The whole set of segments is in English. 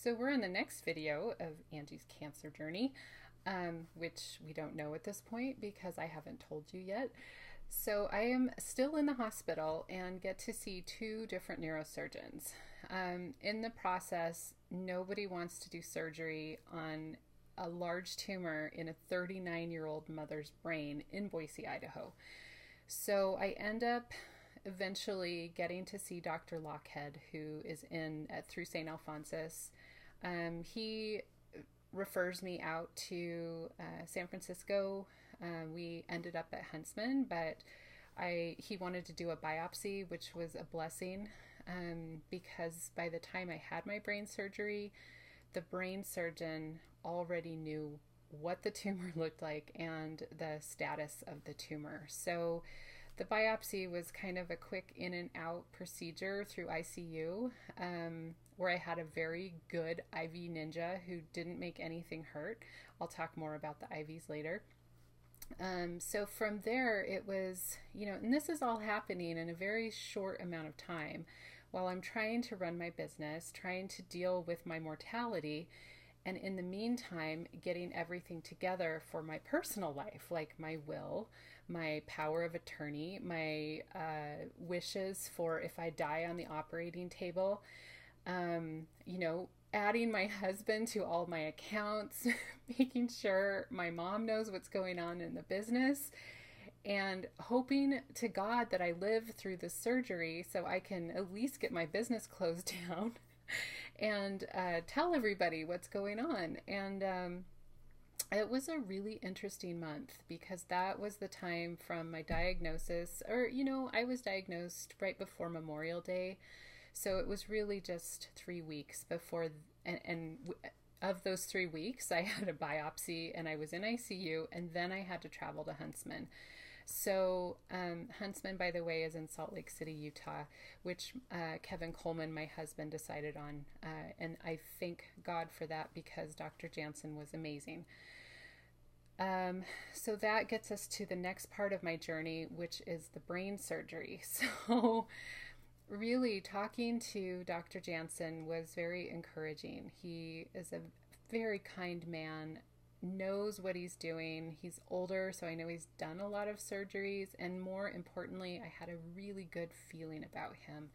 So we're in the next video of Angie's cancer journey, which we don't know at this point because I haven't told you yet. So I am still in the hospital and get to see two different neurosurgeons. In the process, nobody wants to do surgery on a large tumor in a 39-year-old mother's brain in Boise, Idaho. So I end up eventually getting to see Dr. Lockhead, who is through St. Alphonsus. He refers me out to San Francisco. We ended up at Huntsman, but he wanted to do a biopsy, which was a blessing, because by the time I had my brain surgery, the brain surgeon already knew what the tumor looked like and the status of the tumor. So the biopsy was kind of a quick in and out procedure through ICU, where I had a very good IV ninja who didn't make anything hurt. I'll talk more about the IVs later. So from there, it was, and this is all happening in a very short amount of time while I'm trying to run my business, trying to deal with my mortality, and in the meantime, getting everything together for my personal life, like my will, my power of attorney, my wishes for if I die on the operating table, adding my husband to all my accounts, making sure my mom knows what's going on in the business, and hoping to God that I live through the surgery so I can at least get my business closed down and tell everybody what's going on. And it was a really interesting month because that was the time from my diagnosis, or, I was diagnosed right before Memorial Day. So it was really just 3 weeks before, and of those 3 weeks, I had a biopsy and I was in ICU, and then I had to travel to Huntsman. So Huntsman, by the way, is in Salt Lake City, Utah, which Kevin Coleman, my husband, decided on. And I thank God for that because Dr. Jansen was amazing. So that gets us to the next part of my journey, which is the brain surgery. So really talking to Dr. Jansen was very encouraging. He is a very kind man, knows what he's doing. He's older, so I know he's done a lot of surgeries, and more importantly, I had a really good feeling about him,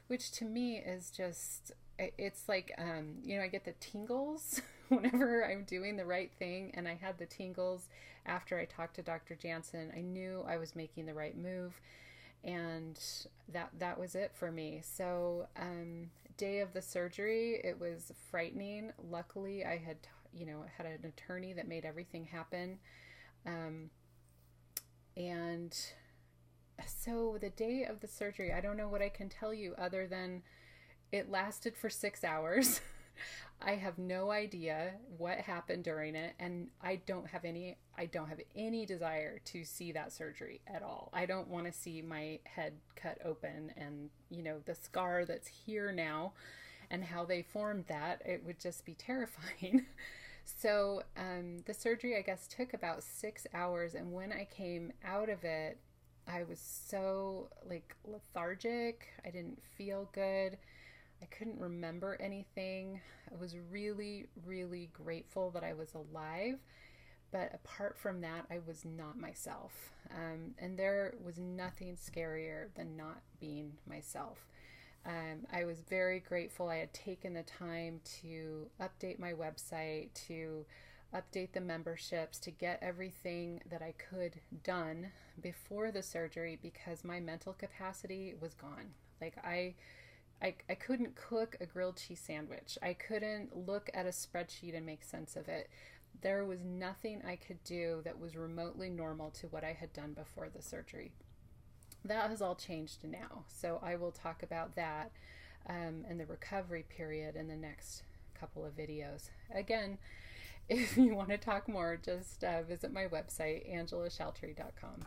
which to me is just, it's like, I get the tingles whenever I'm doing the right thing, and I had the tingles after I talked to Dr. Jansen. I knew I was making the right move, and that was it for me. So day of the surgery, it was frightening. Luckily, I had had an attorney that made everything happen. And so the day of the surgery, I don't know what I can tell you other than it lasted for 6 hours. I have no idea what happened during it, and I don't have any desire to see that surgery at all. I don't want to see my head cut open and, the scar that's here now and how they formed that. It would just be terrifying. So the surgery, I guess, took about 6 hours, and when I came out of it, I was so lethargic. I didn't feel good. I couldn't remember anything. I was really, really grateful that I was alive. But apart from that, I was not myself. And there was nothing scarier than not being myself. I was very grateful I had taken the time to update my website, to update the memberships, to get everything that I could done before the surgery because my mental capacity was gone. I couldn't cook a grilled cheese sandwich. I couldn't look at a spreadsheet and make sense of it. There was nothing I could do that was remotely normal to what I had done before the surgery. That has all changed now. So I will talk about that and the recovery period in the next couple of videos. Again, if you want to talk more, just visit my website, angelasheltry.com.